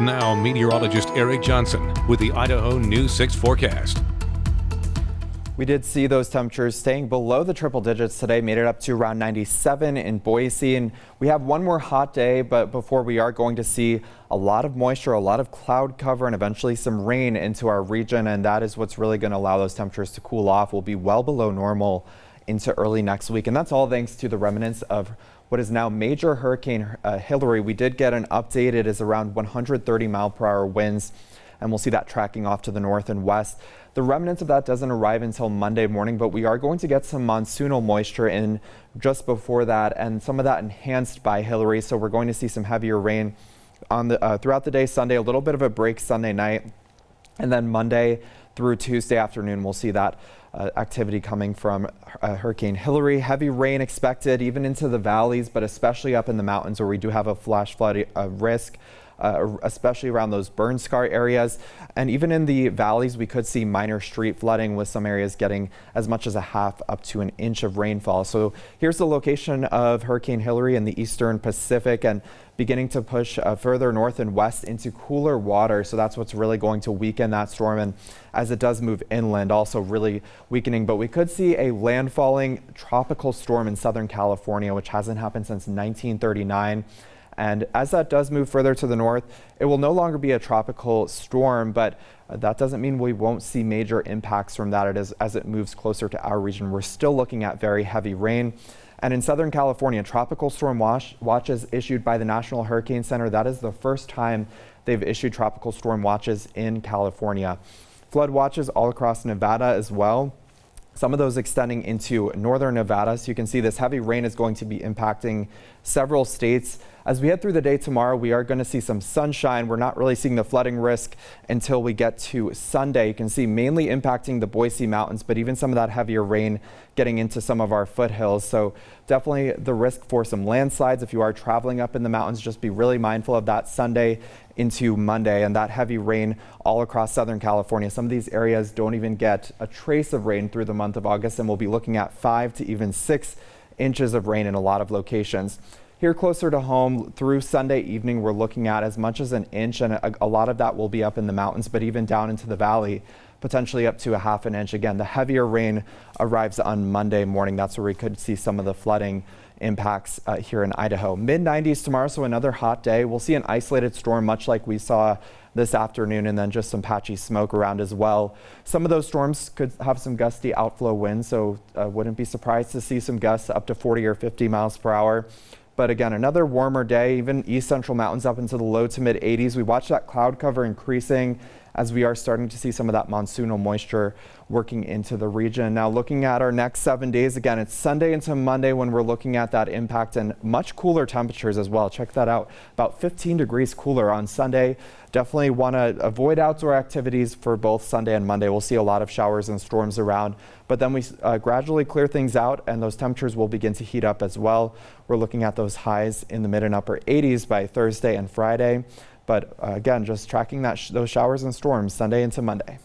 Now, meteorologist Eric Johnson with the Idaho News 6 forecast. We did see those temperatures staying below the triple digits today, made it up to around 97 in Boise. And we have one more hot day, but before we are going to see a lot of moisture, a lot of cloud cover, and eventually some rain into our region. And that is what's really going to allow those temperatures to cool off. We'll be well below normal into early next week. And that's all thanks to the remnants of what is now Major Hurricane Hilary. We did get an update. It is around 130 mile-per-hour winds, and we'll see that tracking off to the north and west. The remnants of that doesn't arrive until Monday morning, but we are going to get some monsoonal moisture in just before that, and some of that enhanced by Hilary. So we're going to see some heavier rain on the throughout the day Sunday, a little bit of a break Sunday night, and then Monday through Tuesday afternoon, we'll see that activity coming from Hurricane Hilary. Heavy rain expected even into the valleys, but especially up in the mountains where we do have a flash flood risk. Especially around those burn scar areas. And even in the valleys, we could see minor street flooding, with some areas getting as much as a half up to an inch of rainfall. So here's the location of Hurricane Hilary in the eastern Pacific, and beginning to push further north and west into cooler water. So that's what's really going to weaken that storm. And as it does move inland, also really weakening. But we could see a landfalling tropical storm in Southern California, which hasn't happened since 1939. And as that does move further to the north, it will no longer be a tropical storm, but that doesn't mean we won't see major impacts from that as it moves closer to our region. We're still looking at very heavy rain. And in Southern California, tropical storm watches issued by the National Hurricane Center. That is the first time they've issued tropical storm watches in California. Flood watches all across Nevada as well. Some of those extending into northern Nevada. So you can see this heavy rain is going to be impacting several states. As we head through the day tomorrow, we are going to see some sunshine. We're not really seeing the flooding risk until we get to Sunday. You can see mainly impacting the Boise Mountains, but even some of that heavier rain getting into some of our foothills. So definitely the risk for some landslides. If you are traveling up in the mountains, just be really mindful of that Sunday into Monday, and that heavy rain all across Southern California. Some of these areas don't even get a trace of rain through the month of August, and we'll be looking at 5 to even 6 inches of rain in a lot of locations. Here closer to home through Sunday evening, we're looking at as much as an inch, and a lot of that will be up in the mountains, but even down into the valley, potentially up to a half an inch. Again, the heavier rain arrives on Monday morning. That's where we could see some of the flooding impacts here in Idaho. Mid-90s tomorrow, so another hot day. We'll see an isolated storm, much like we saw this afternoon, and then just some patchy smoke around as well. Some of those storms could have some gusty outflow winds, so wouldn't be surprised to see some gusts up to 40 or 50 miles per hour. But again, another warmer day, even east central mountains up into the low to mid 80s. We watch that cloud cover increasing as we are starting to see some of that monsoonal moisture working into the region. Now looking at our next 7 days, again, it's Sunday into Monday when we're looking at that impact, and much cooler temperatures as well. Check that out, about 15 degrees cooler on Sunday. Definitely want to avoid outdoor activities for both Sunday and Monday. We'll see a lot of showers and storms around, but then we gradually clear things out, and those temperatures will begin to heat up as well. We're looking at those highs in the mid and upper 80s by Thursday and Friday. But again, just tracking those showers and storms Sunday into Monday.